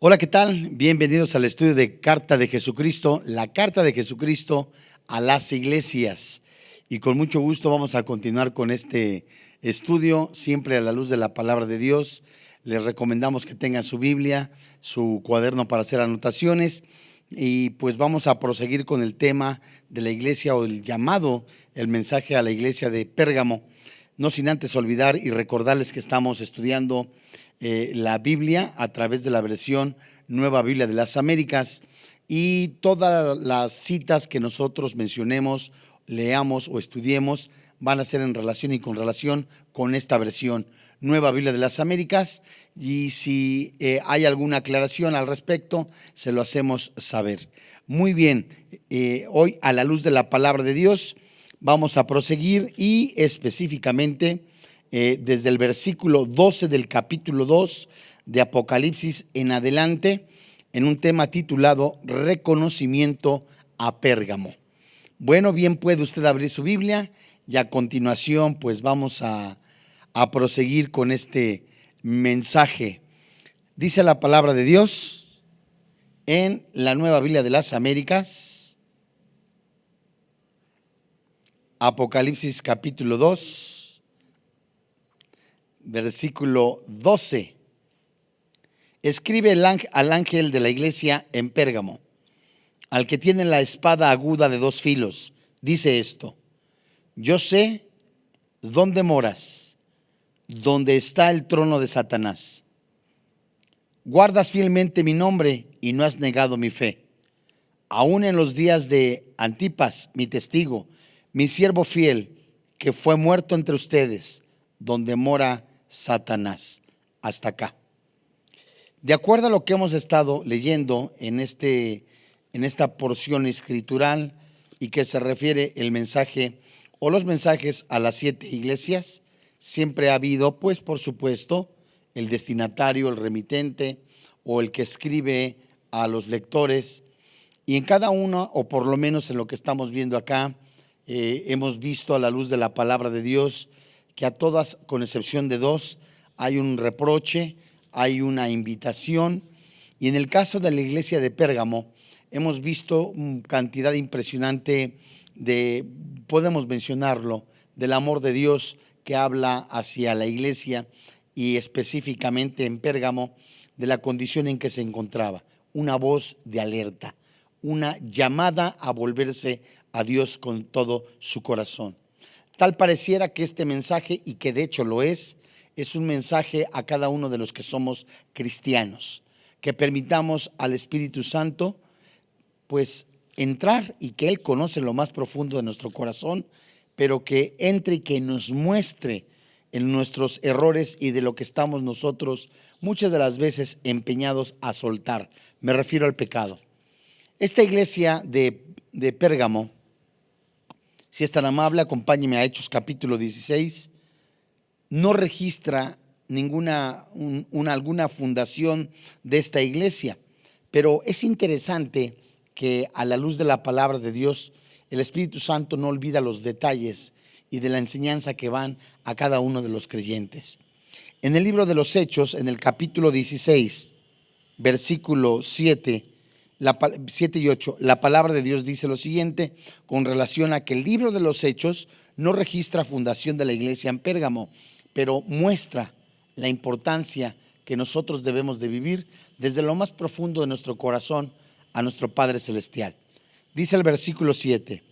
Hola, ¿qué tal? Bienvenidos al estudio de Carta de Jesucristo, la Carta de Jesucristo a las iglesias. Y con mucho gusto vamos a continuar con este estudio, siempre a la luz de la palabra de Dios. Les recomendamos que tengan su Biblia, su cuaderno para hacer anotaciones. Y pues vamos a proseguir con el tema de la iglesia o el llamado, el mensaje a la iglesia de Pérgamo. No sin antes olvidar y recordarles que estamos estudiando la Biblia a través de la versión Nueva Biblia de las Américas, y todas las citas que nosotros mencionemos, leamos o estudiemos van a ser en relación y con relación con esta versión Nueva Biblia de las Américas, y si hay alguna aclaración al respecto, se lo hacemos saber. Muy bien, hoy a la luz de la palabra de Dios vamos a proseguir y específicamente desde el versículo 12 del capítulo 2 de Apocalipsis en adelante, en un tema titulado Reconocimiento a Pérgamo. Bueno, bien puede usted abrir su Biblia y a continuación pues vamos a proseguir con este mensaje. Dice la palabra de Dios en la Nueva Biblia de las Américas, Apocalipsis capítulo 2, versículo 12. Escribe al ángel de la iglesia en Pérgamo, al que tiene la espada aguda de dos filos, dice esto: yo sé dónde moras, donde está el trono de Satanás. Guardas fielmente mi nombre y no has negado mi fe. Aún en los días de Antipas, mi testigo, mi siervo fiel, que fue muerto entre ustedes, donde mora Satanás. Hasta acá. De acuerdo a lo que hemos estado leyendo en esta porción escritural, y que se refiere el mensaje o los mensajes a las 7 iglesias, siempre ha habido, pues por supuesto, el destinatario, el remitente o el que escribe a los lectores. Y en cada uno, o por lo menos en lo que estamos viendo acá, hemos visto a la luz de la palabra de Dios que a todas, con excepción de 2, hay un reproche, hay una invitación. Y en el caso de la iglesia de Pérgamo, hemos visto cantidad impresionante de, podemos mencionarlo, del amor de Dios que habla hacia la iglesia, y específicamente en Pérgamo, de la condición en que se encontraba. Una voz de alerta, una llamada a volverse a Dios con todo su corazón. Tal pareciera que este mensaje, y que de hecho lo es un mensaje a cada uno de los que somos cristianos, que permitamos al Espíritu Santo pues entrar, y que Él conoce lo más profundo de nuestro corazón, pero que entre y que nos muestre en nuestros errores y de lo que estamos nosotros muchas de las veces empeñados a soltar. Me refiero al pecado. Esta iglesia de Pérgamo, si es tan amable, acompáñeme a Hechos capítulo 16. No registra alguna fundación de esta iglesia, pero es interesante que a la luz de la palabra de Dios, el Espíritu Santo no olvida los detalles y de la enseñanza que van a cada uno de los creyentes. En el libro de los Hechos, en el capítulo 16, versículo 7 y 8, la palabra de Dios dice lo siguiente con relación a que el libro de los Hechos no registra fundación de la iglesia en Pérgamo, pero muestra la importancia que nosotros debemos de vivir desde lo más profundo de nuestro corazón a nuestro Padre Celestial. Dice el versículo 7: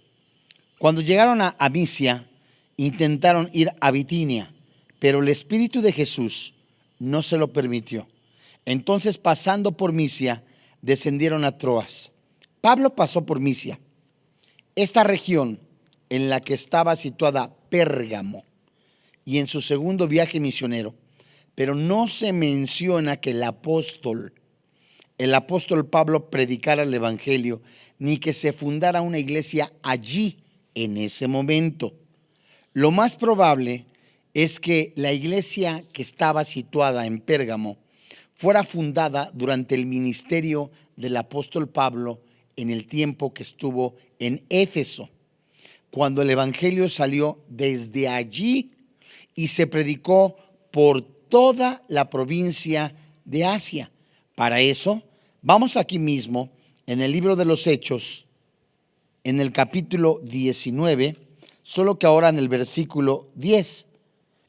cuando llegaron a Misia, intentaron ir a Bitinia, pero el Espíritu de Jesús no se lo permitió. Entonces, pasando por Misia, descendieron a Troas. Pablo pasó por Misia, esta región en la que estaba situada Pérgamo, y en su segundo viaje misionero, pero no se menciona que el apóstol Pablo predicara el evangelio, ni que se fundara una iglesia allí en ese momento. Lo más probable es que la iglesia que estaba situada en Pérgamo fuera fundada durante el ministerio del apóstol Pablo en el tiempo que estuvo en Éfeso, cuando el evangelio salió desde allí y se predicó por toda la provincia de Asia, Para eso, vamos aquí mismo, en el libro de los Hechos, en el capítulo 19, solo que ahora en el versículo 10,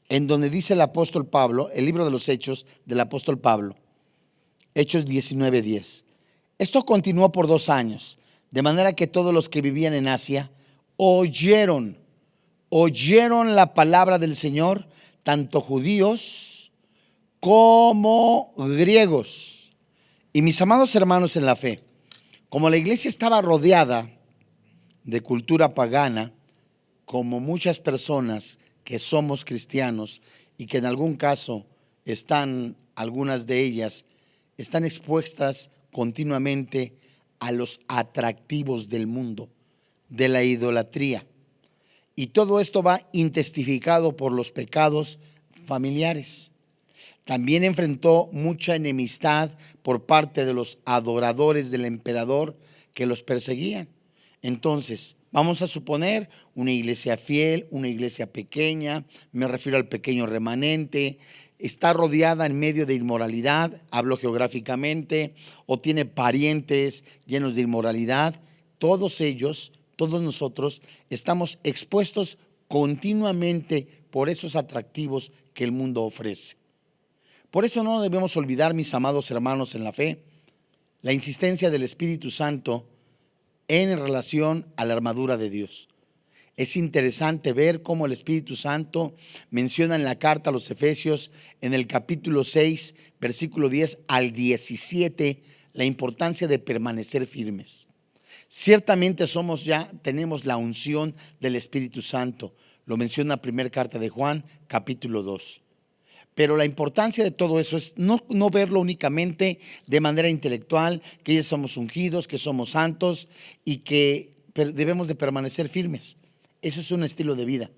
en donde dice el apóstol Pablo, el libro de los Hechos del apóstol Pablo, Hechos 19:10. Esto continuó por 2 años, de manera que todos los que vivían en Asia oyeron la palabra del Señor, tanto judíos como griegos. Y mis amados hermanos en la fe, como la iglesia estaba rodeada de cultura pagana, como muchas personas que somos cristianos y que en algún caso algunas de ellas están expuestas continuamente a los atractivos del mundo, de la idolatría. Y todo esto va intestificado por los pecados familiares. También enfrentó mucha enemistad por parte de los adoradores del emperador que los perseguían. Entonces, vamos a suponer una iglesia fiel, una iglesia pequeña, me refiero al pequeño remanente, está rodeada en medio de inmoralidad, hablo geográficamente, o tiene parientes llenos de inmoralidad. Todos ellos, todos nosotros, estamos expuestos continuamente por esos atractivos que el mundo ofrece. Por eso no debemos olvidar, mis amados hermanos en la fe, la insistencia del Espíritu Santo en relación a la armadura de Dios. Es interesante ver cómo el Espíritu Santo menciona en la carta a los Efesios, en el capítulo 6, versículo 10 al 17, la importancia de permanecer firmes. Ciertamente tenemos la unción del Espíritu Santo. Lo menciona la primera carta de Juan, capítulo 2. Pero la importancia de todo eso es no verlo únicamente de manera intelectual, que ya somos ungidos, que somos santos y que debemos de permanecer firmes. Eso es un estilo de vida.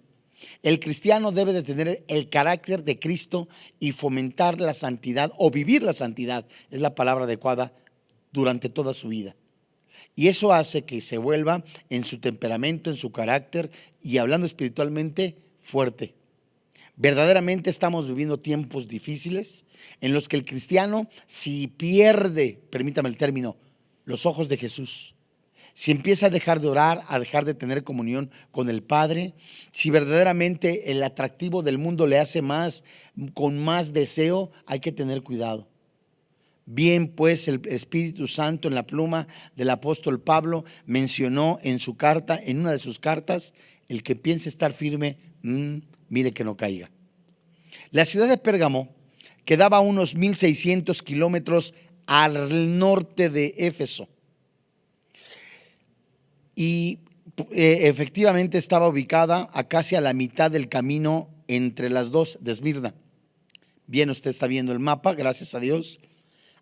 El cristiano debe de tener el carácter de Cristo y fomentar la santidad o vivir la santidad, es la palabra adecuada, durante toda su vida. Y eso hace que se vuelva en su temperamento, en su carácter y hablando espiritualmente fuerte. Verdaderamente estamos viviendo tiempos difíciles en los que el cristiano, si pierde, permítame el término, los ojos de Jesús, si empieza a dejar de orar, a dejar de tener comunión con el Padre, si verdaderamente el atractivo del mundo le hace con más deseo, hay que tener cuidado. Bien, pues el Espíritu Santo en la pluma del apóstol Pablo mencionó en su carta, en una de sus cartas, el que piense estar firme, mire que no caiga. La ciudad de Pérgamo quedaba a unos 1,600 kilómetros al norte de Éfeso y efectivamente estaba ubicada a casi a la mitad del camino entre las dos de Esmirna. Bien, usted está viendo el mapa, gracias a Dios.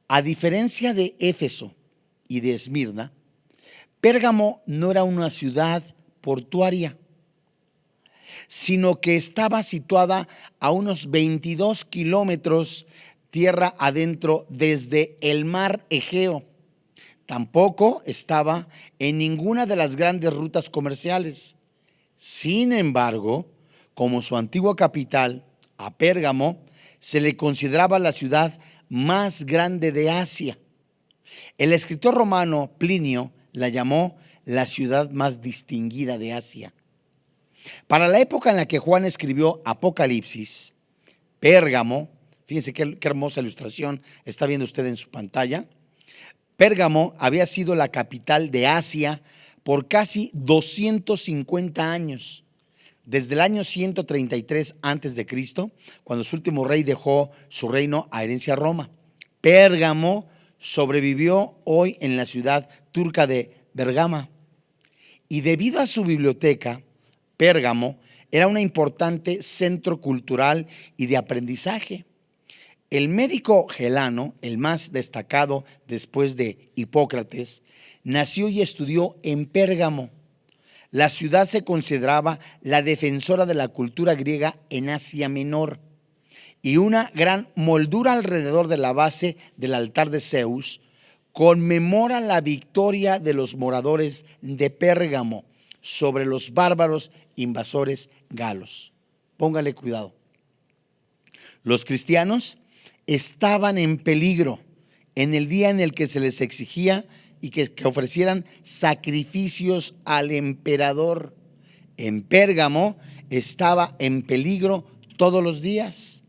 A diferencia de Éfeso y de Esmirna, Pérgamo no era una ciudad portuaria, sino que estaba situada a unos 22 kilómetros tierra adentro desde el mar Egeo. Tampoco estaba en ninguna de las grandes rutas comerciales. Sin embargo, como su antigua capital, a Pérgamo, se le consideraba la ciudad más grande de Asia. El escritor romano Plinio la llamó la ciudad más distinguida de Asia. Para la época en la que Juan escribió Apocalipsis, Pérgamo, fíjense qué hermosa ilustración está viendo usted en su pantalla. Pérgamo había sido la capital de Asia por casi 250 años. Desde el año 133 antes de Cristo, cuando su último rey dejó su reino a herencia a Roma. Pérgamo sobrevivió hoy en la ciudad turca de Bergama. Y debido a su biblioteca, Pérgamo era un importante centro cultural y de aprendizaje. El médico Gelano, el más destacado después de Hipócrates, nació y estudió en Pérgamo. La ciudad se consideraba la defensora de la cultura griega en Asia Menor, y una gran moldura alrededor de la base del altar de Zeus conmemora la victoria de los moradores de Pérgamo sobre los bárbaros invasores galos. Póngale cuidado. Los cristianos estaban en peligro en el día en el que se les exigía y que ofrecieran sacrificios al emperador. En Pérgamo estaba en peligro todos los días.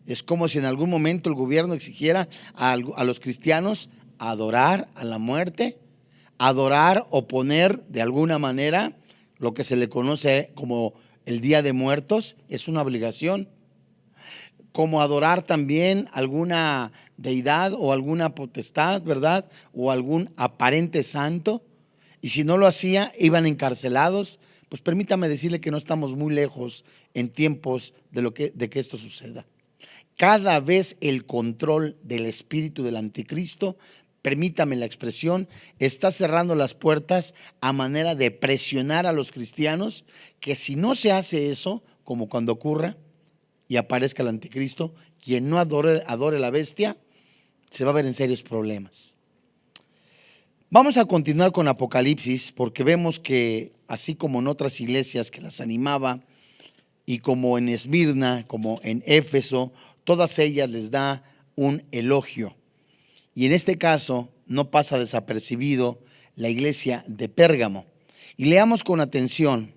Es como si en algún momento el gobierno exigiera a los cristianos adorar a la muerte, adorar o poner de alguna manera lo que se le conoce como el Día de Muertos. Es una obligación, como adorar también alguna deidad o alguna potestad, ¿verdad? O algún aparente santo. Y si no lo hacía, iban encarcelados. Pues permítame decirle que no estamos muy lejos en tiempos de que esto suceda. Cada vez el control del espíritu del anticristo, permítame la expresión, está cerrando las puertas a manera de presionar a los cristianos, que si no se hace eso, como cuando ocurra y aparezca el anticristo, quien no adore la bestia se va a ver en serios problemas. Vamos a continuar con Apocalipsis, porque vemos que así como en otras iglesias que las animaba, y como en Esmirna, como en Éfeso, todas ellas les da un elogio. Y en este caso no pasa desapercibido la iglesia de Pérgamo. Y leamos con atención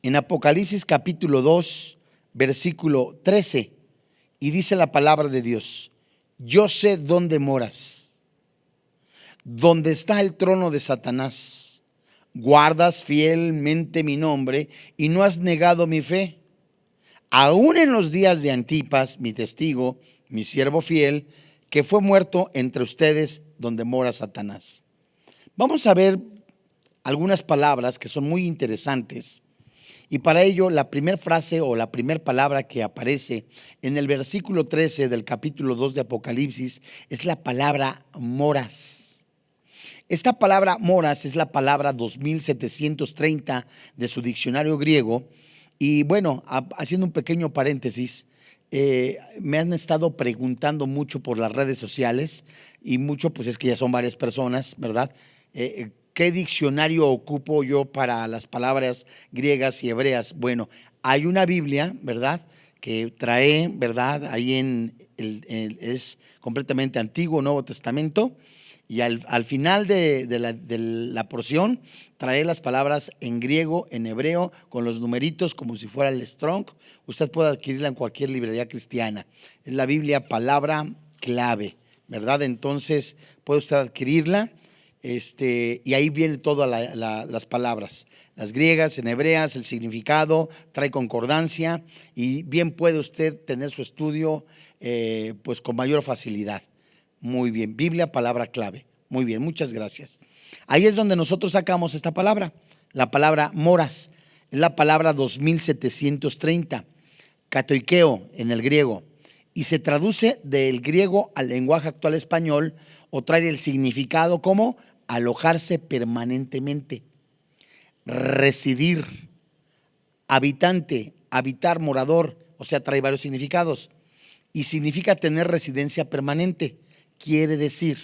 en Apocalipsis capítulo 2, versículo 13, y dice la palabra de Dios: yo sé dónde moras, donde está el trono de Satanás. Guardas fielmente mi nombre y no has negado mi fe. Aún en los días de Antipas, mi testigo, mi siervo fiel, que fue muerto entre ustedes donde mora Satanás. Vamos a ver algunas palabras que son muy interesantes. Y para ello, la primera frase o la primera palabra que aparece en el versículo 13 del capítulo 2 de Apocalipsis es la palabra moras. Esta palabra moras es la palabra 2730 de su diccionario griego. Y bueno, haciendo un pequeño paréntesis, me han estado preguntando mucho por las redes sociales, y mucho pues es que ya son varias personas, ¿verdad? ¿Qué diccionario ocupo yo para las palabras griegas y hebreas? Bueno, hay una Biblia, ¿verdad?, que trae, ¿verdad?, ahí es completamente Antiguo, Nuevo Testamento, y al final de la porción trae las palabras en griego, en hebreo, con los numeritos como si fuera el Strong. Usted puede adquirirla en cualquier librería cristiana. Es la Biblia palabra clave, ¿verdad? Entonces puede usted adquirirla. Y ahí vienen todas las palabras, las griegas, en hebreas, el significado, trae concordancia, y bien puede usted tener su estudio pues con mayor facilidad. Muy bien, Biblia, palabra clave. Muy bien, muchas gracias. Ahí es donde nosotros sacamos esta palabra, la palabra moras, es la palabra 2730, katoikeo en el griego, y se traduce del griego al lenguaje actual español, o trae el significado como alojarse permanentemente, residir, habitante, habitar, morador, o sea, trae varios significados, y significa tener residencia permanente. Quiere decir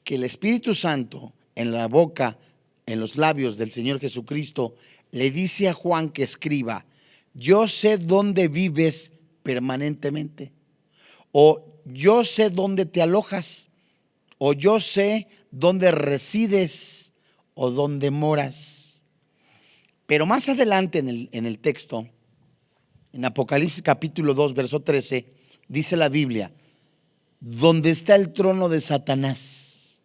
que el Espíritu Santo en la boca, en los labios del Señor Jesucristo, le dice a Juan que escriba: yo sé dónde vives permanentemente, o yo sé dónde te alojas, o yo sé dónde resides, o dónde moras. Pero más adelante en el texto, en Apocalipsis capítulo 2, verso 13, dice la Biblia: donde está el trono de Satanás.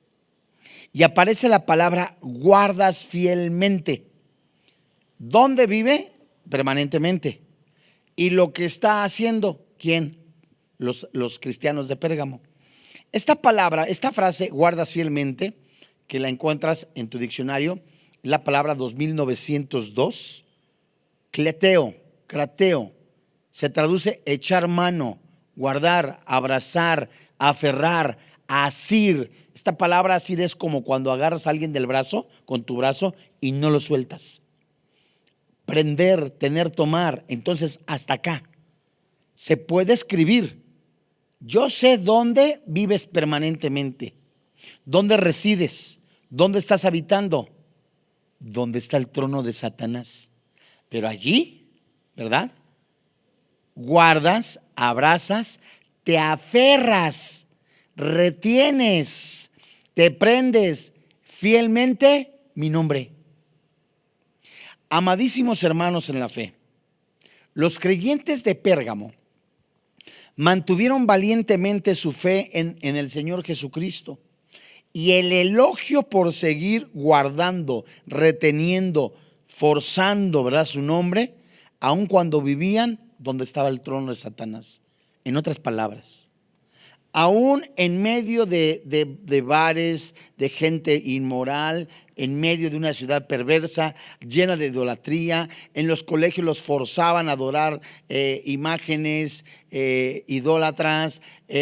Y aparece la palabra guardas fielmente. ¿Dónde vive? Permanentemente. ¿Y lo que está haciendo? ¿Quién? Los cristianos de Pérgamo. Esta palabra, esta frase, guardas fielmente, que la encuentras en tu diccionario, la palabra 2902, crateo, se traduce echar mano, guardar, abrazar, aferrar, asir. Esta palabra asir es como cuando agarras a alguien del brazo, con tu brazo, y no lo sueltas. Prender, tener, tomar. Entonces, hasta acá se puede escribir: yo sé dónde vives permanentemente, dónde resides, dónde estás habitando, dónde está el trono de Satanás. Pero allí, ¿verdad?, guardas, abrazas, te aferras retienes, te prendes fielmente mi nombre. Amadísimos hermanos en la fe, los creyentes de Pérgamo mantuvieron valientemente su fe en el Señor Jesucristo, y el elogio por seguir guardando, reteniendo, forzando, ¿verdad?, su nombre, aun cuando vivían donde estaba el trono de Satanás. En otras palabras, aún en medio de bares, de gente inmoral, en medio de una ciudad perversa, llena de idolatría, en los colegios los forzaban a adorar imágenes idólatras,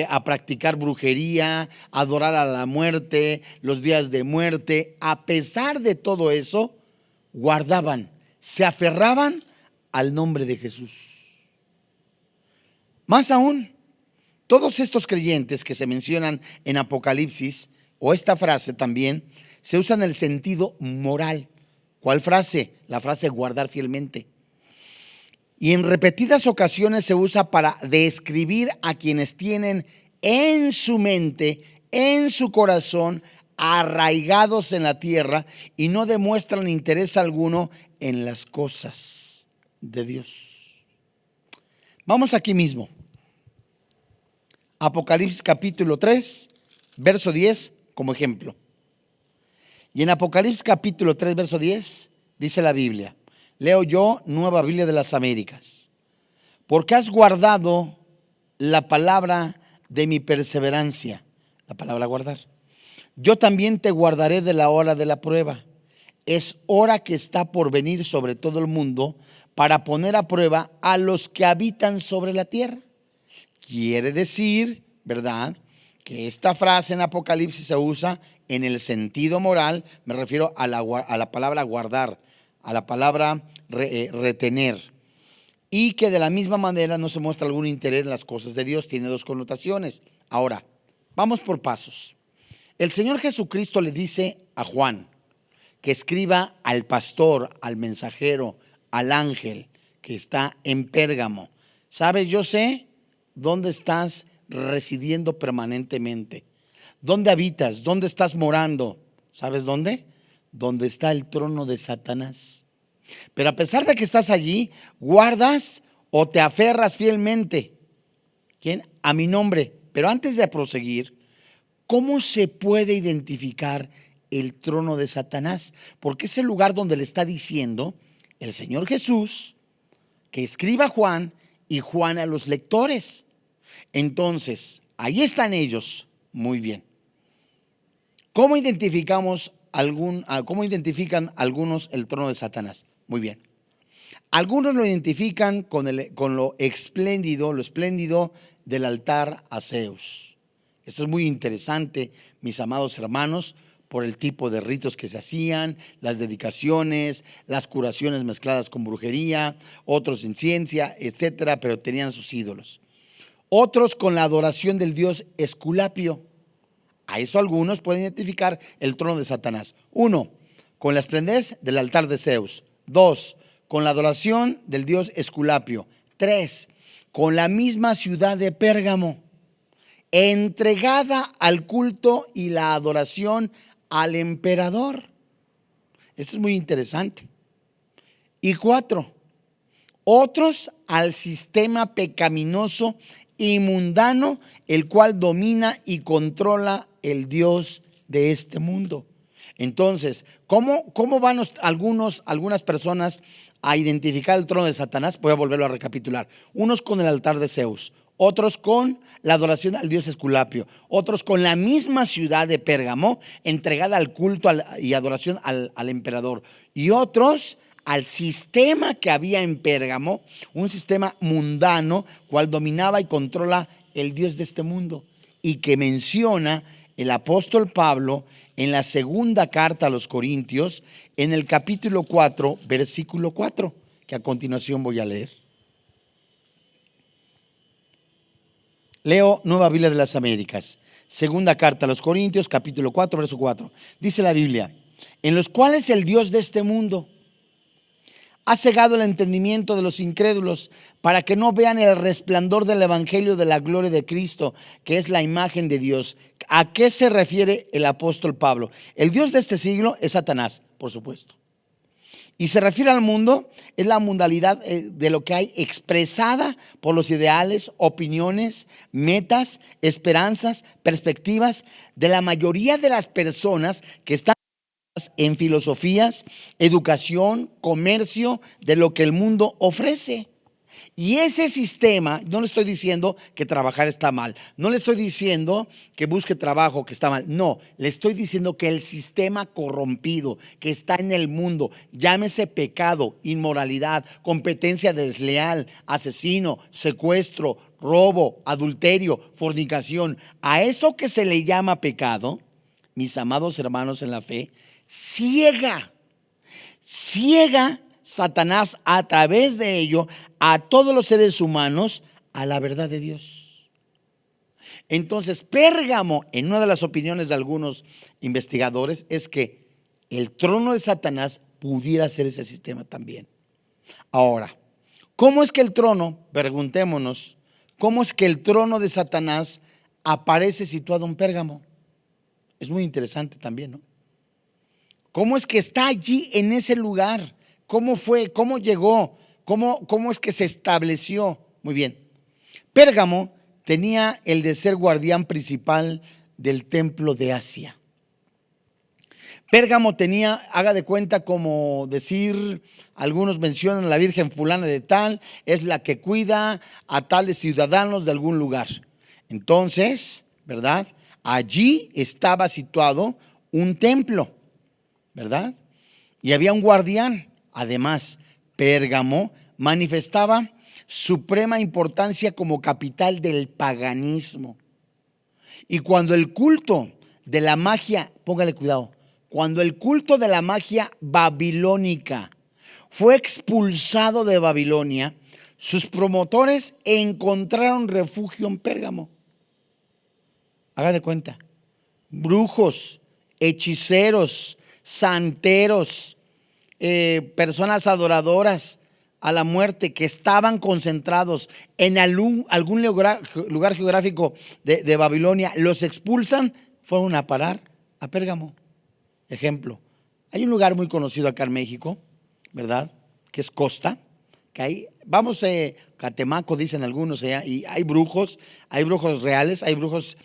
a practicar brujería, a adorar a la muerte, los días de muerte. A pesar de todo eso, guardaban, se aferraban al nombre de Jesús. Más aún, todos estos creyentes que se mencionan en Apocalipsis, o esta frase también, se usa en el sentido moral. ¿Cuál frase? La frase guardar fielmente. Y en repetidas ocasiones se usa para describir a quienes tienen en su mente, en su corazón, arraigados en la tierra y no demuestran interés alguno en las cosas de Dios. Vamos aquí mismo. Apocalipsis capítulo 3, verso 10 como ejemplo. Y en Apocalipsis capítulo 3, verso 10 dice la Biblia, leo yo, Nueva Biblia de las Américas: porque has guardado la palabra de mi perseverancia. La palabra guardar. Yo también te guardaré de la hora de la prueba. Es hora que está por venir sobre todo el mundo para poner a prueba a los que habitan sobre la tierra. Quiere decir, ¿verdad?, que esta frase en Apocalipsis se usa en el sentido moral. Me refiero a la palabra guardar, a la palabra retener. Y que de la misma manera no se muestra algún interés en las cosas de Dios. Tiene dos connotaciones. Ahora, vamos por pasos. El Señor Jesucristo le dice a Juan que escriba al pastor, al mensajero, al ángel que está en Pérgamo: ¿sabes? Yo sé dónde estás residiendo permanentemente, dónde habitas, dónde estás morando. ¿Sabes dónde? Donde está el trono de Satanás. Pero a pesar de que estás allí, guardas o te aferras fielmente. ¿Quién? A mi nombre. Pero antes de proseguir, ¿cómo se puede identificar el trono de Satanás? Porque es el lugar donde le está diciendo el Señor Jesús que escriba a Juan y Juan a los lectores. Entonces, ahí están ellos. Muy bien. ¿Cómo identifican algunos el trono de Satanás? Muy bien. Algunos lo identifican con lo espléndido del altar a Zeus. Esto es muy interesante, mis amados hermanos, por el tipo de ritos que se hacían, las dedicaciones, las curaciones mezcladas con brujería, otros en ciencia, etcétera, pero tenían sus ídolos. Otros con la adoración del dios Esculapio. A eso algunos pueden identificar el trono de Satanás. 1, con la esplendez del altar de Zeus. 2, con la adoración del dios Esculapio. 3, con la misma ciudad de Pérgamo, entregada al culto y la adoración al emperador. Esto es muy interesante. Y 4, otros al sistema pecaminoso y mundano, el cual domina y controla el Dios de este mundo. Entonces, ¿cómo van algunas personas a identificar el trono de Satanás? Voy a volverlo a recapitular. Unos con el altar de Zeus, otros con la adoración al dios Esculapio, otros con la misma ciudad de Pérgamo, entregada al culto y adoración al emperador, y otros al sistema que había en Pérgamo, un sistema mundano, cual dominaba y controla el Dios de este mundo, y que menciona el apóstol Pablo en la segunda carta a los Corintios, en el capítulo 4, versículo 4, que a continuación voy a leer. Leo Nueva Biblia de las Américas, segunda carta a los Corintios, capítulo 4, verso 4. Dice la Biblia: en los cuales el Dios de este mundo Ha cegado el entendimiento de los incrédulos para que no vean el resplandor del evangelio de la gloria de Cristo, que es la imagen de Dios. ¿A qué se refiere el apóstol Pablo? El Dios de este siglo es Satanás, por supuesto. Y se refiere al mundo, es la mundalidad de lo que hay expresada por los ideales, opiniones, metas, esperanzas, perspectivas de la mayoría de las personas que están en filosofías, educación, comercio, de lo que el mundo ofrece. Y ese sistema, no le estoy diciendo que trabajar está mal, no le estoy diciendo que busque trabajo que está mal, no, le estoy diciendo que el sistema corrompido que está en el mundo, llámese pecado, inmoralidad, competencia desleal, asesino, secuestro, robo, adulterio, fornicación, a eso que se le llama pecado, mis amados hermanos en la fe, ciega Satanás a través de ello a todos los seres humanos a la verdad de Dios. Entonces, Pérgamo, en una de las opiniones de algunos investigadores, es que el trono de Satanás pudiera ser ese sistema también. Ahora, ¿cómo es que el trono, preguntémonos, cómo es que el trono de Satanás aparece situado en Pérgamo? Es muy interesante también, ¿no? ¿Cómo es que está allí en ese lugar? ¿Cómo fue? ¿Cómo llegó? ¿Cómo es que se estableció? Muy bien. Pérgamo tenía el de ser guardián principal del templo de Asia. Pérgamo tenía, haga de cuenta, como decir, algunos mencionan a la Virgen fulana de tal, es la que cuida a tales ciudadanos de algún lugar. Entonces, ¿verdad? Allí estaba situado un templo, ¿verdad? Y había un guardián. Además, Pérgamo manifestaba suprema importancia como capital del paganismo. Y cuando el culto de la magia, póngale cuidado, cuando el culto de la magia babilónica fue expulsado de Babilonia, sus promotores encontraron refugio en Pérgamo. Haga de cuenta, brujos, hechiceros, santeros, personas adoradoras a la muerte que estaban concentrados en algún lugar geográfico de Babilonia, los expulsan, fueron a parar a Pérgamo. Ejemplo, hay un lugar muy conocido acá en México, ¿verdad? Que es Costa, que ahí, vamos, Catemaco dicen algunos, y hay brujos reales, hay brujos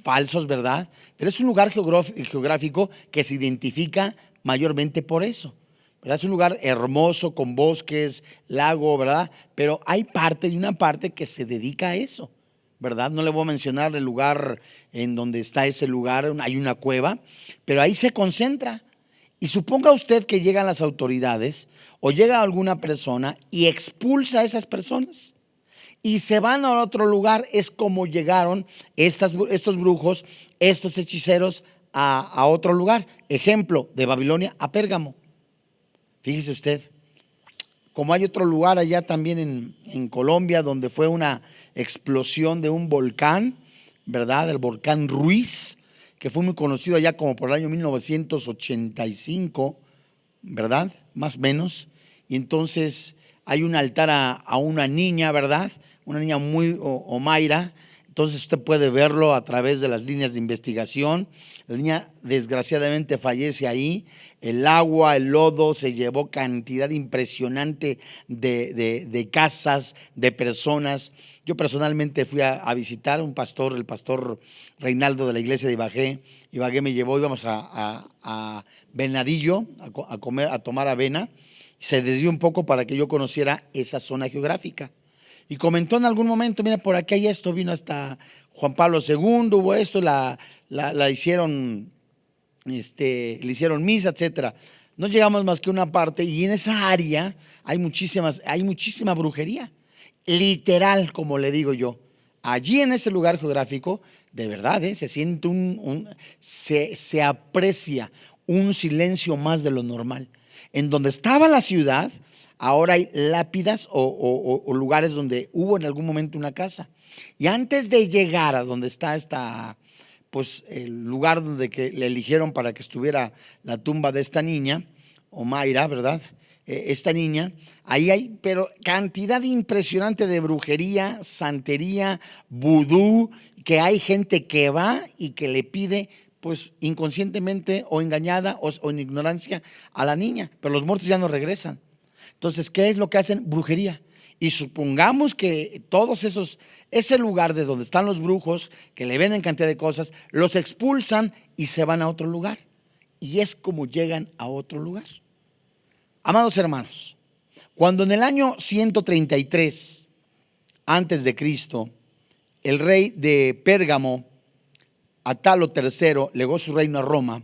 falsos, ¿verdad? Pero es un lugar geográfico que se identifica mayormente por eso, ¿verdad? Es un lugar hermoso con bosques, lago, ¿verdad? Pero hay una parte que se dedica a eso, ¿verdad? No le voy a mencionar el lugar en donde está ese lugar, hay una cueva, pero ahí se concentra. Y suponga usted que llegan las autoridades o llega alguna persona y expulsa a esas personas y se van a otro lugar. Es como llegaron estos brujos, estos hechiceros a otro lugar. Ejemplo, de Babilonia a Pérgamo. Fíjese usted, como hay otro lugar allá también en Colombia donde fue una explosión de un volcán, ¿verdad? El volcán Ruiz, que fue muy conocido allá como por el año 1985, ¿verdad? Más o menos. Y entonces hay un altar a una niña, ¿verdad? Una niña muy Omaira. Entonces usted puede verlo a través de las líneas de investigación. La niña desgraciadamente fallece ahí. El agua, el lodo se llevó cantidad impresionante de casas, de personas. Yo personalmente fui a visitar un pastor, el pastor Reinaldo de la iglesia de Ibagué. Ibagué me llevó, íbamos a Venadillo a comer, a tomar avena. Se desvió un poco para que yo conociera esa zona geográfica. Y comentó en algún momento, mira, por aquí hay esto, vino hasta Juan Pablo II, hubo esto, la hicieron, le hicieron misa, etcétera. No llegamos más que una parte y en esa área hay muchísima brujería, literal, como le digo yo. Allí en ese lugar geográfico, de verdad, se siente se aprecia un silencio más de lo normal. En donde estaba la ciudad, ahora hay lápidas o lugares donde hubo en algún momento una casa. Y antes de llegar a donde está pues el lugar donde que le eligieron para que estuviera la tumba de esta niña, Omaira, ¿verdad? esta niña, ahí hay, pero cantidad impresionante de brujería, santería, vudú, que hay gente que va y que le pide, pues inconscientemente o engañada o en ignorancia a la niña, pero los muertos ya no regresan. Entonces, ¿qué es lo que hacen? Brujería. Y supongamos que todos esos, ese lugar de donde están los brujos, que le venden cantidad de cosas, los expulsan y se van a otro lugar. Y es como llegan a otro lugar. Amados hermanos, cuando en el año 133 antes de Cristo, el rey de Pérgamo, Atalo III, legó su reino a Roma,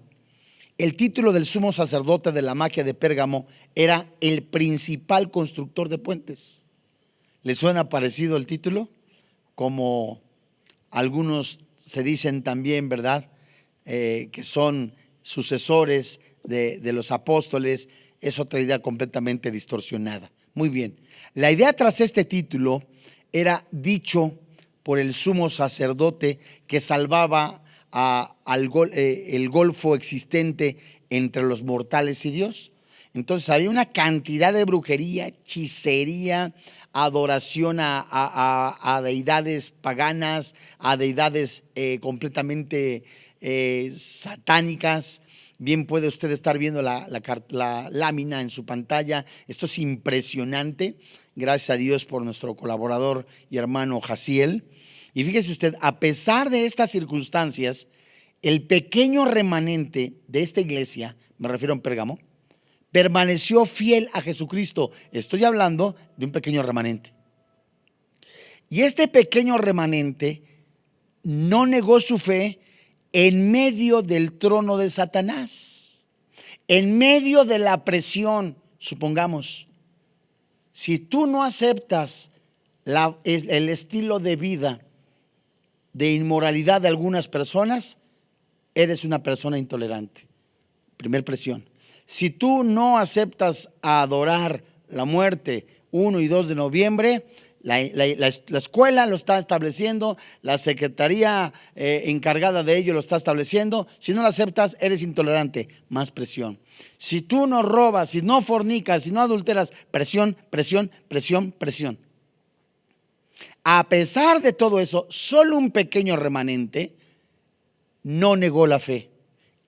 el título del sumo sacerdote de la magia de Pérgamo era el principal constructor de puentes. ¿Le suena parecido el título? Como algunos se dicen también, ¿verdad? Que son sucesores de los apóstoles. Es otra idea completamente distorsionada. Muy bien. La idea tras este título era dicho por el sumo sacerdote que salvaba el golfo existente entre los mortales y Dios. Entonces había una cantidad de brujería, hechicería, adoración a deidades paganas, a deidades completamente satánicas. Bien puede usted estar viendo la lámina en su pantalla. Esto es impresionante. Gracias a Dios por nuestro colaborador y hermano Jaciel. Y fíjese usted, a pesar de estas circunstancias, el pequeño remanente de esta iglesia, me refiero a Pérgamo, permaneció fiel a Jesucristo. Estoy hablando de un pequeño remanente. Y este pequeño remanente no negó su fe en medio del trono de Satanás, en medio de la presión. Supongamos, si tú no aceptas el estilo de vida de inmoralidad de algunas personas, eres una persona intolerante. Primer presión. Si tú no aceptas adorar la muerte 1 y 2 de noviembre, la escuela lo está estableciendo, la secretaría encargada de ello lo está estableciendo. Si no lo aceptas, eres intolerante. Más presión. Si tú no robas, si no fornicas, si no adulteras, presión, presión, presión, presión. A pesar de todo eso, solo un pequeño remanente no negó la fe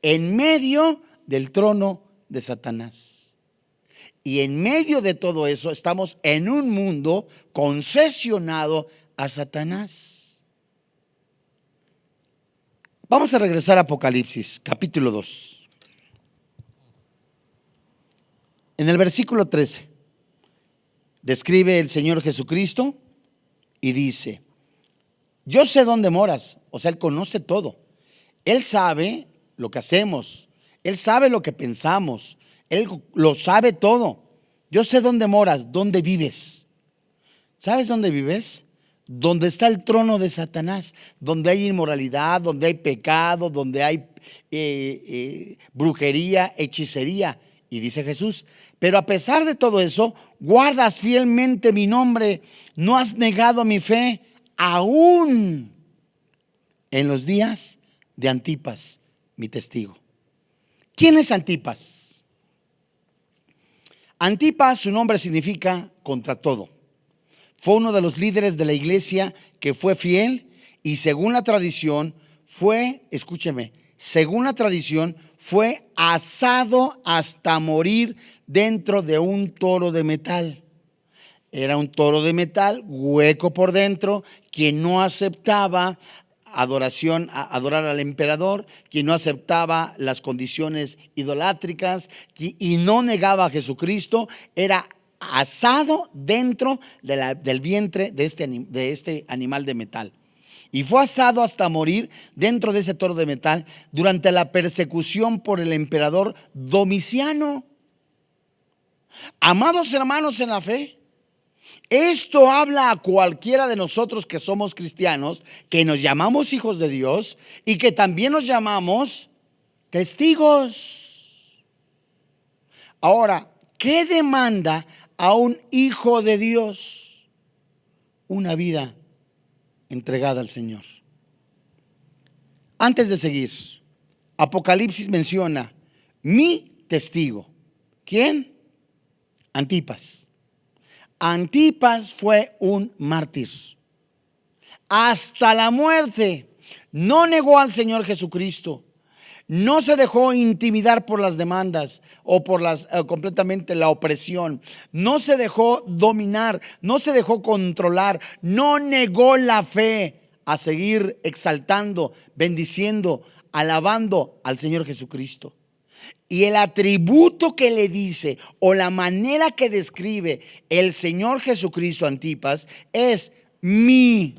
en medio del trono de Satanás. Y en medio de todo eso estamos en un mundo concesionado a Satanás. Vamos a regresar a Apocalipsis, capítulo 2. En el versículo 13 describe el Señor Jesucristo y dice: yo sé dónde moras. O sea, Él conoce todo. Él sabe lo que hacemos. Él sabe lo que pensamos. Él lo sabe todo. Yo sé dónde moras, dónde vives. ¿Sabes dónde vives? Donde está el trono de Satanás, donde hay inmoralidad, donde hay pecado, donde hay brujería, hechicería. Y dice Jesús: pero a pesar de todo eso, guardas fielmente mi nombre, no has negado mi fe, aún en los días de Antipas, mi testigo. ¿Quién es Antipas? Antipas, su nombre significa contra todo. Fue uno de los líderes de la iglesia que fue fiel y según la tradición fue, escúcheme, según la tradición fue asado hasta morir dentro de un toro de metal. Era un toro de metal, hueco por dentro, quien no aceptaba adorar al emperador, quien no aceptaba las condiciones idolátricas y no negaba a Jesucristo, era asado dentro del vientre de este animal de metal. Y fue asado hasta morir dentro de ese toro de metal durante la persecución por el emperador Domiciano. Amados hermanos en la fe, esto habla a cualquiera de nosotros que somos cristianos, que nos llamamos hijos de Dios y que también nos llamamos testigos. Ahora, ¿qué demanda a un hijo de Dios? Una vida entregada al Señor. Antes de seguir, Apocalipsis menciona mi testigo. ¿Quién? Antipas. Antipas fue un mártir. Hasta la muerte no negó al Señor Jesucristo. No se dejó intimidar por las demandas o por completamente la opresión. No se dejó dominar, no se dejó controlar. No negó la fe a seguir exaltando, bendiciendo, alabando al Señor Jesucristo. Y el atributo que le dice o la manera que describe el Señor Jesucristo a Antipas es mi.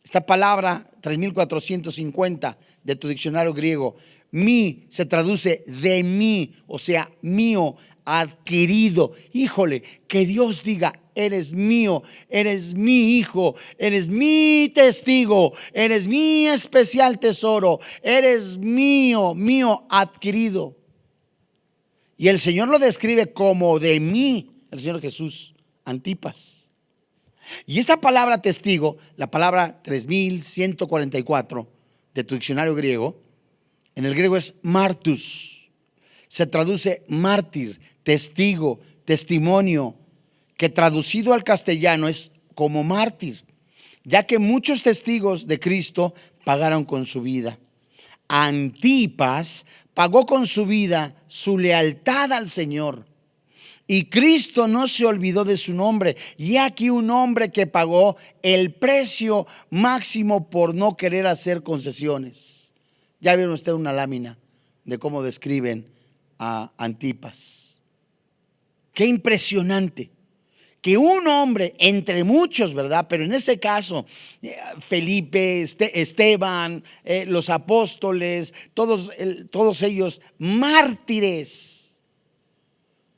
Esta palabra 3450 de tu diccionario griego, mi se traduce de mí, o sea, mío, adquirido. Híjole, que Dios diga, eres mío, eres mi hijo, eres mi testigo, eres mi especial tesoro, eres mío, mío adquirido. Y el Señor lo describe como de mí, el Señor Jesús, Antipas. Y esta palabra testigo, la palabra 3144 de tu diccionario griego, en el griego es martus. Se traduce mártir, testigo, testimonio, que traducido al castellano es como mártir, ya que muchos testigos de Cristo pagaron con su vida. Antipas pagó con su vida su lealtad al Señor. Y Cristo no se olvidó de su nombre. Y aquí un hombre que pagó el precio máximo por no querer hacer concesiones. Ya vieron ustedes una lámina de cómo describen a Antipas. Qué impresionante que un hombre entre muchos, ¿verdad? Pero en este caso, Felipe, Esteban, los apóstoles, todos ellos mártires.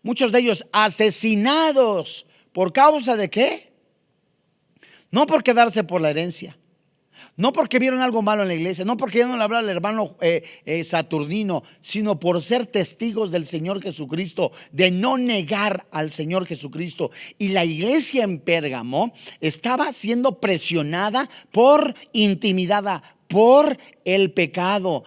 Muchos de ellos asesinados. ¿Por causa de qué? No por quedarse por la herencia. No porque vieron algo malo en la iglesia. No porque ya no le hablaba al hermano Saturnino. Sino por ser testigos del Señor Jesucristo. De no negar al Señor Jesucristo. Y la iglesia en Pérgamo estaba siendo presionada intimidada por el pecado,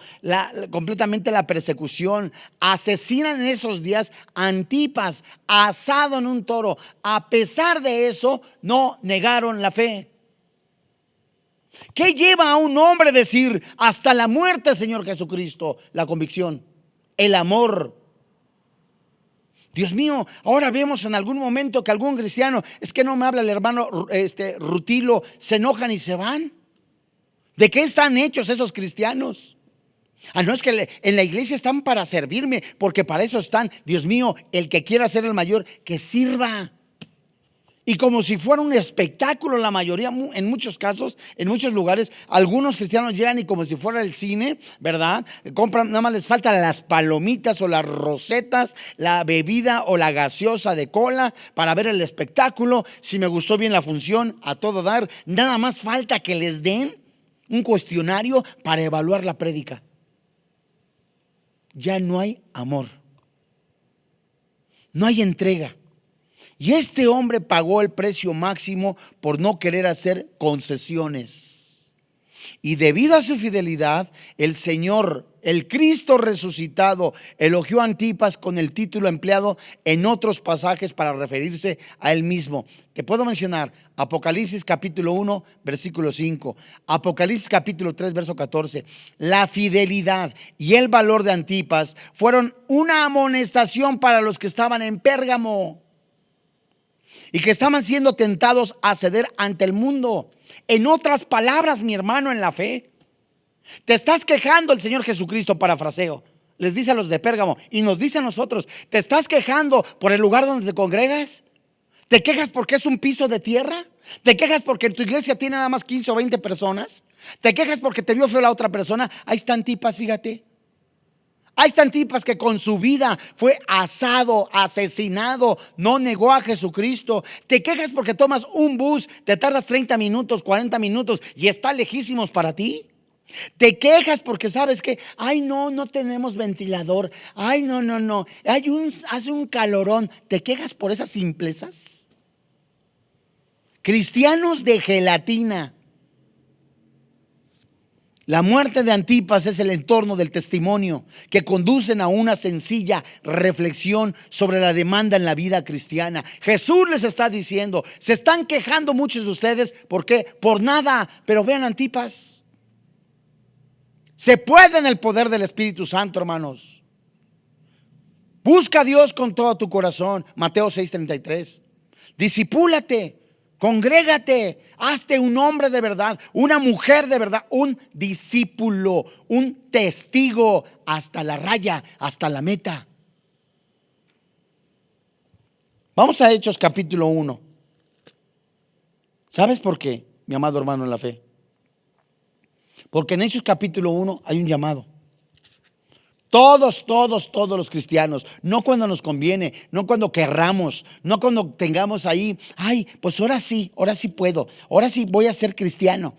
completamente la persecución. Asesinan en esos días a Antipas, asado en un toro. A pesar de eso, no negaron la fe. ¿Qué lleva a un hombre a decir hasta la muerte, Señor Jesucristo? La convicción, el amor. Dios mío, ahora vemos en algún momento que algún cristiano, es que no me habla el hermano Rutilo, se enojan y se van. ¿De qué están hechos esos cristianos? No, es que en la iglesia están para servirme, porque para eso están. Dios mío, el que quiera ser el mayor, que sirva. Y como si fuera un espectáculo, la mayoría, en muchos casos, en muchos lugares, algunos cristianos llegan y como si fuera el cine, ¿verdad? Compran, nada más les faltan las palomitas o las rosetas, la bebida o la gaseosa de cola para ver el espectáculo. Si me gustó bien la función, a todo dar, nada más falta que les den un cuestionario para evaluar la prédica. Ya no hay amor, no hay entrega. Y este hombre pagó el precio máximo por no querer hacer concesiones. Y debido a su fidelidad, el Señor, el Cristo resucitado, elogió a Antipas con el título empleado en otros pasajes para referirse a él mismo. Te puedo mencionar Apocalipsis capítulo 1, versículo 5, Apocalipsis capítulo 3, verso 14. La fidelidad y el valor de Antipas fueron una amonestación para los que estaban en Pérgamo y que estaban siendo tentados a ceder ante el mundo. En otras palabras, mi hermano en la fe, te estás quejando, el Señor Jesucristo, parafraseo, les dice a los de Pérgamo y nos dice a nosotros: ¿te estás quejando por el lugar donde te congregas? ¿Te quejas porque es un piso de tierra? ¿Te quejas porque en tu iglesia tiene nada más 15 o 20 personas? ¿Te quejas porque te vio feo la otra persona? Ahí están Antipas, fíjate. Ahí están Antipas que con su vida fue asado, asesinado, no negó a Jesucristo. Te quejas porque tomas un bus, te tardas 30 minutos, 40 minutos y está lejísimos para ti. Te quejas porque sabes que, ay no, no tenemos ventilador, ay no, hace un calorón. ¿Te quejas por esas simplezas? Cristianos de gelatina. La muerte de Antipas es el entorno del testimonio que conducen a una sencilla reflexión sobre la demanda en la vida cristiana. Jesús les está diciendo, se están quejando muchos de ustedes, ¿por qué? Por nada, pero vean Antipas. Se puede en el poder del Espíritu Santo, hermanos. Busca a Dios con todo tu corazón. Mateo 6:33. Discipúlate. Congrégate, hazte un hombre de verdad, una mujer de verdad, un discípulo, un testigo hasta la raya, hasta la meta. Vamos a Hechos capítulo 1. ¿Sabes por qué, mi amado hermano en la fe? Porque en Hechos capítulo 1 hay un llamado. Todos los cristianos, no cuando nos conviene, no cuando querramos, no cuando tengamos ahí, ay, pues ahora sí puedo, ahora sí voy a ser cristiano.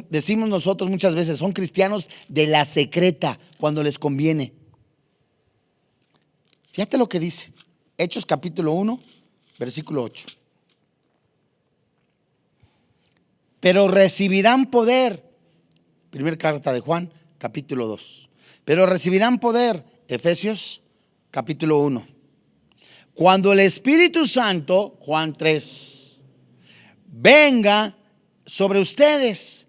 Decimos nosotros muchas veces, son cristianos de la secreta cuando les conviene. Fíjate lo que dice, Hechos capítulo 1, versículo 8. Pero recibirán poder, primera carta de Juan, capítulo 2. Pero recibirán poder, Efesios capítulo 1. Cuando el Espíritu Santo, Juan 3, venga sobre ustedes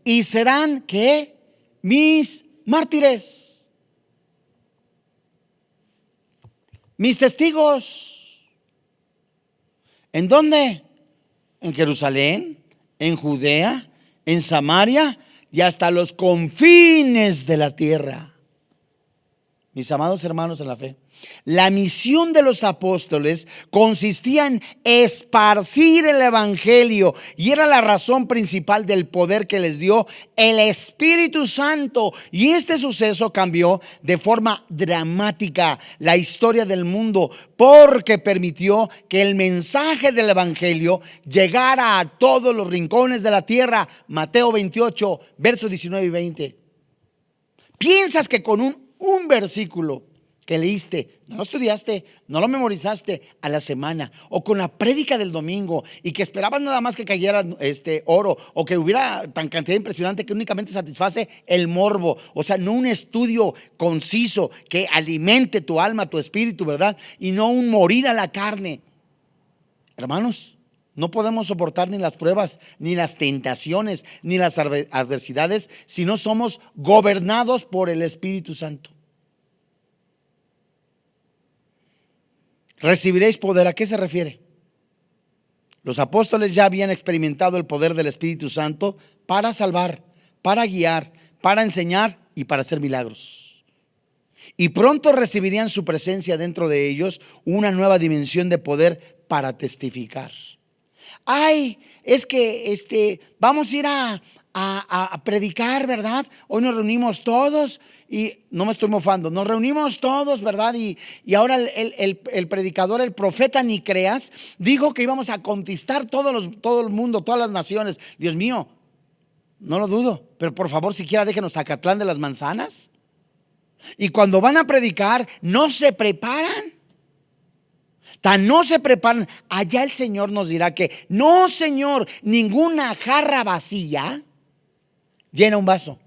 y serán, ¿qué? Mis mártires, mis testigos. ¿En dónde? En Jerusalén, en Judea, en Samaria y hasta los confines de la tierra. Mis amados hermanos en la fe, la misión de los apóstoles consistía en esparcir el evangelio y era la razón principal del poder que les dio el Espíritu Santo. Y este suceso cambió de forma dramática la historia del mundo porque permitió que el mensaje del evangelio llegara a todos los rincones de la tierra. Mateo 28, versos 19 y 20. ¿Piensas que con un versículo que leíste, no lo estudiaste, no lo memorizaste a la semana, o con la prédica del domingo y que esperabas nada más que cayera oro, o que hubiera tan cantidad impresionante que únicamente satisface el morbo, o sea, no un estudio conciso que alimente tu alma, tu espíritu, ¿verdad? Y no un morir a la carne? Hermanos, no podemos soportar ni las pruebas, ni las tentaciones, ni las adversidades si no somos gobernados por el Espíritu Santo. Recibiréis poder. ¿A qué se refiere? Los apóstoles ya habían experimentado el poder del Espíritu Santo para salvar, para guiar, para enseñar y para hacer milagros. Y pronto recibirían su presencia dentro de ellos, una nueva dimensión de poder para testificar. Ay, es que vamos a ir a predicar, ¿verdad? Hoy nos reunimos todos y no me estoy mofando, nos reunimos todos, ¿verdad? Y ahora el predicador, el profeta Nicreas, dijo que íbamos a conquistar todo el mundo, todas las naciones. Dios mío, no lo dudo, pero por favor, siquiera déjenos Zacatlán de las Manzanas. Y cuando van a predicar, no se preparan. Tan no se preparan, allá el Señor nos dirá que no, Señor, ninguna jarra vacía llena un vaso.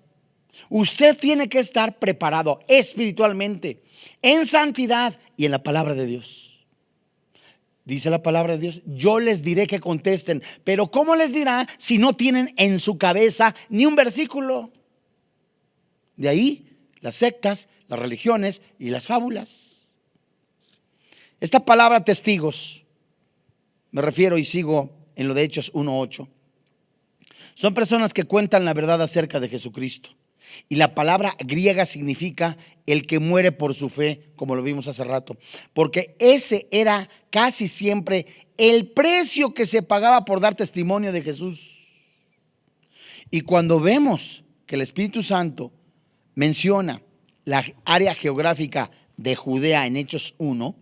Usted tiene que estar preparado espiritualmente, en santidad y en la palabra de Dios. Dice la palabra de Dios, yo les diré que contesten, pero ¿cómo les dirá si no tienen en su cabeza ni un versículo? De ahí las sectas, las religiones y las fábulas. Esta palabra testigos, me refiero y sigo en lo de Hechos 1:8. Son personas que cuentan la verdad acerca de Jesucristo. Y la palabra griega significa el que muere por su fe, como lo vimos hace rato. Porque ese era casi siempre el precio que se pagaba por dar testimonio de Jesús. Y cuando vemos que el Espíritu Santo menciona la área geográfica de Judea en Hechos 1,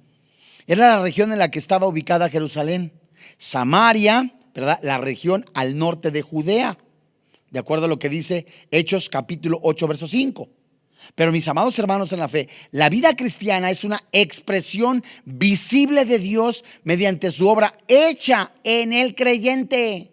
era la región en la que estaba ubicada Jerusalén. Samaria, ¿verdad? La región al norte de Judea, de acuerdo a lo que dice Hechos capítulo 8, verso 5. Pero mis amados hermanos en la fe, la vida cristiana es una expresión visible de Dios mediante su obra hecha en el creyente.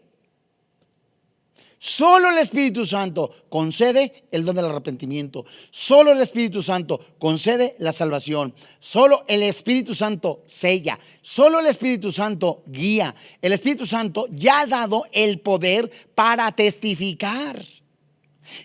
Solo el Espíritu Santo concede el don del arrepentimiento. Solo el Espíritu Santo concede la salvación. Solo el Espíritu Santo sella. Solo el Espíritu Santo guía. El Espíritu Santo ya ha dado el poder para testificar.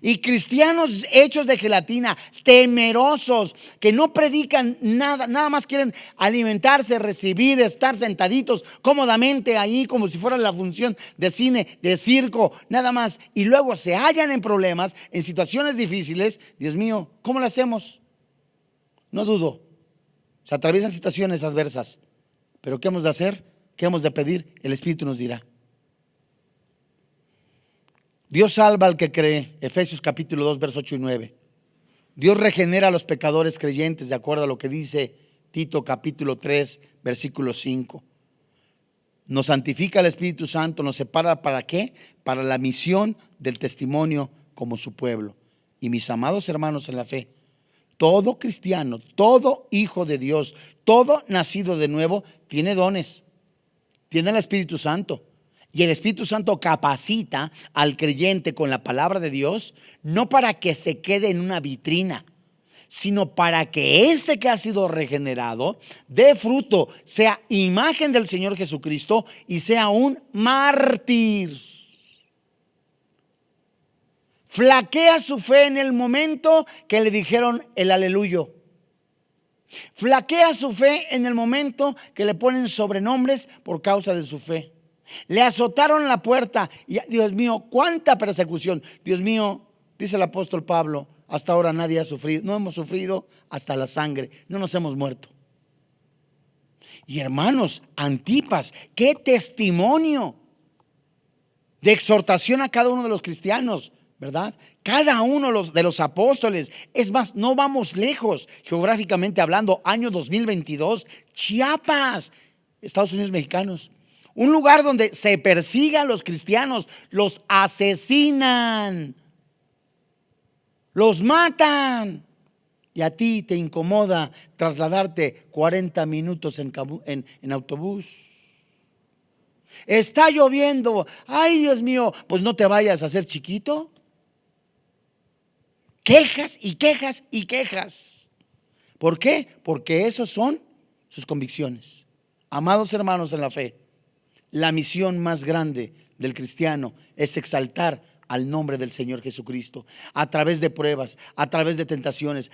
Y cristianos hechos de gelatina, temerosos, que no predican nada, nada más quieren alimentarse, recibir, estar sentaditos cómodamente ahí como si fuera la función de cine, de circo, nada más. Y luego se hallan en problemas, en situaciones difíciles. Dios mío, ¿cómo lo hacemos? No dudo, se atraviesan situaciones adversas. Pero ¿qué hemos de hacer? ¿Qué hemos de pedir? El Espíritu nos dirá. Dios salva al que cree, Efesios capítulo 2, versos 8 y 9. Dios regenera a los pecadores creyentes, de acuerdo a lo que dice Tito capítulo 3, versículo 5. Nos santifica el Espíritu Santo, nos separa, ¿para qué? Para la misión del testimonio como su pueblo. Y mis amados hermanos en la fe, todo cristiano, todo hijo de Dios, todo nacido de nuevo, tiene dones, tiene el Espíritu Santo. Y el Espíritu Santo capacita al creyente con la palabra de Dios, no para que se quede en una vitrina, sino para que este que ha sido regenerado dé fruto, sea imagen del Señor Jesucristo y sea un mártir. Flaquea su fe en el momento que le dijeron el aleluyo. Flaquea su fe en el momento que le ponen sobrenombres por causa de su fe. Le azotaron la puerta y Dios mío, cuánta persecución. Dios mío, dice el apóstol Pablo, hasta ahora nadie ha sufrido, no hemos sufrido hasta la sangre, no nos hemos muerto. Y hermanos, Antipas, qué testimonio de exhortación a cada uno de los cristianos, ¿verdad? Cada uno de los apóstoles. Es más, no vamos lejos, geográficamente hablando, año 2022, Chiapas, Estados Unidos mexicanos. Un lugar donde se persigan a los cristianos, los asesinan, los matan. Y a ti te incomoda trasladarte 40 minutos en autobús. Está lloviendo. Ay, Dios mío, pues no te vayas a hacer chiquito. Quejas y quejas y quejas. ¿Por qué? Porque esos son sus convicciones. Amados hermanos en la fe, la misión más grande del cristiano es exaltar al nombre del Señor Jesucristo a través de pruebas, a través de tentaciones,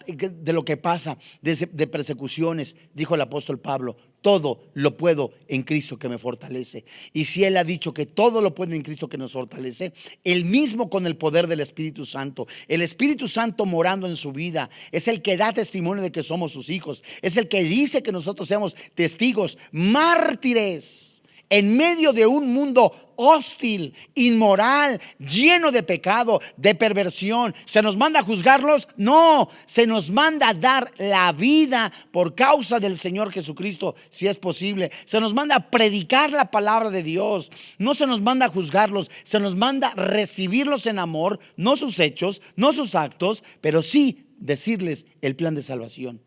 de lo que pasa, de persecuciones. Dijo el apóstol Pablo, todo lo puedo en Cristo que me fortalece. Y si Él ha dicho que todo lo puede en Cristo que nos fortalece, Él mismo con el poder del Espíritu Santo, el Espíritu Santo morando en su vida, es el que da testimonio de que somos sus hijos, es el que dice que nosotros seamos testigos, mártires en medio de un mundo hostil, inmoral, lleno de pecado, de perversión. ¿Se nos manda a juzgarlos? No, se nos manda a dar la vida por causa del Señor Jesucristo, si es posible. Se nos manda a predicar la palabra de Dios. No se nos manda a juzgarlos, se nos manda a recibirlos en amor, no sus hechos, no sus actos, pero sí decirles el plan de salvación.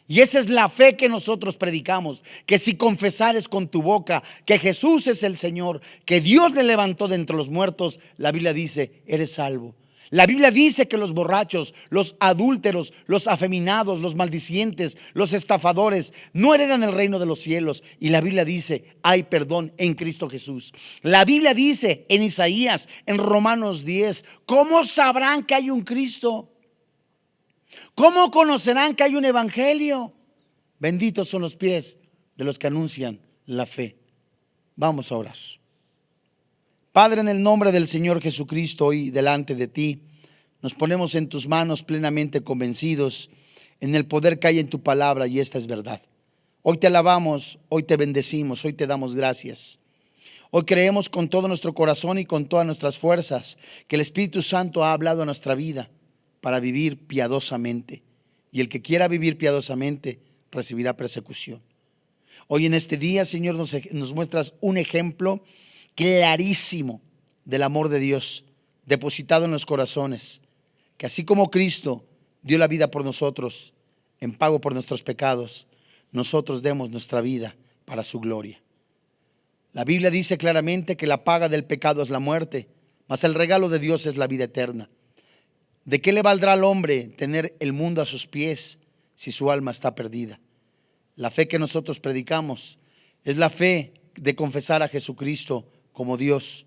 Y esa es la fe que nosotros predicamos, que si confesares con tu boca que Jesús es el Señor, que Dios le levantó de entre los muertos, la Biblia dice, eres salvo. La Biblia dice que los borrachos, los adúlteros, los afeminados, los maldicientes, los estafadores no heredan el reino de los cielos. Y la Biblia dice, hay perdón en Cristo Jesús. La Biblia dice en Isaías, en Romanos 10, ¿cómo sabrán que hay un Cristo? ¿Cómo conocerán que hay un evangelio? Benditos son los pies de los que anuncian la fe. Vamos a orar. Padre, en el nombre del Señor Jesucristo, hoy delante de ti nos ponemos en tus manos plenamente convencidos en el poder que hay en tu palabra, y esta es verdad. Hoy te alabamos, hoy te bendecimos, hoy te damos gracias. Hoy creemos con todo nuestro corazón y con todas nuestras fuerzas que el Espíritu Santo ha hablado a nuestra vida para vivir piadosamente. Y el que quiera vivir piadosamente recibirá persecución. Hoy en este día, Señor, nos muestras un ejemplo clarísimo del amor de Dios depositado en los corazones. Que así como Cristo dio la vida por nosotros en pago por nuestros pecados, nosotros demos nuestra vida para su gloria. La Biblia dice claramente que la paga del pecado es la muerte, mas el regalo de Dios es la vida eterna. ¿De qué le valdrá al hombre tener el mundo a sus pies si su alma está perdida? La fe que nosotros predicamos es la fe de confesar a Jesucristo como Dios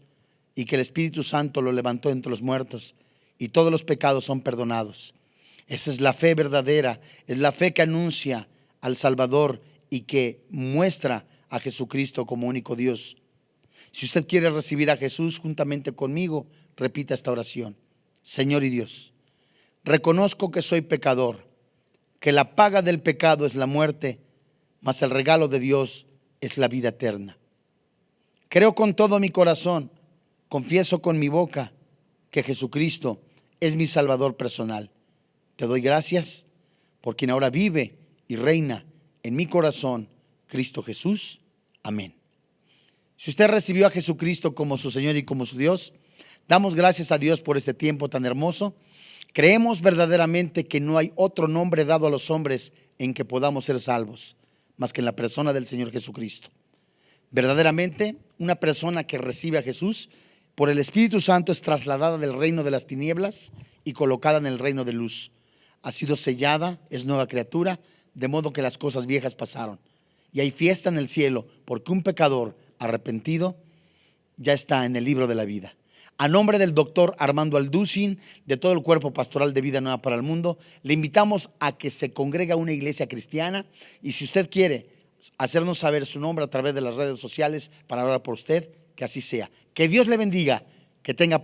y que el Espíritu Santo lo levantó entre los muertos y todos los pecados son perdonados. Esa es la fe verdadera, es la fe que anuncia al Salvador y que muestra a Jesucristo como único Dios. Si usted quiere recibir a Jesús juntamente conmigo, repita esta oración. Señor y Dios, reconozco que soy pecador, que la paga del pecado es la muerte, mas el regalo de Dios es la vida eterna. Creo con todo mi corazón, confieso con mi boca que Jesucristo es mi Salvador personal. Te doy gracias por quien ahora vive y reina en mi corazón, Cristo Jesús. Amén. Si usted recibió a Jesucristo como su Señor y como su Dios, damos gracias a Dios por este tiempo tan hermoso. Creemos verdaderamente que no hay otro nombre dado a los hombres en que podamos ser salvos, más que en la persona del Señor Jesucristo. Verdaderamente, una persona que recibe a Jesús por el Espíritu Santo es trasladada del reino de las tinieblas y colocada en el reino de luz. Ha sido sellada, es nueva criatura, de modo que las cosas viejas pasaron. Y hay fiesta en el cielo, porque un pecador arrepentido ya está en el libro de la vida. A nombre del doctor Armando Alducin, de todo el cuerpo pastoral de Vida Nueva para el Mundo, le invitamos a que se congregue a una iglesia cristiana. Y si usted quiere hacernos saber su nombre a través de las redes sociales para orar por usted, que así sea. Que Dios le bendiga, que tenga paz.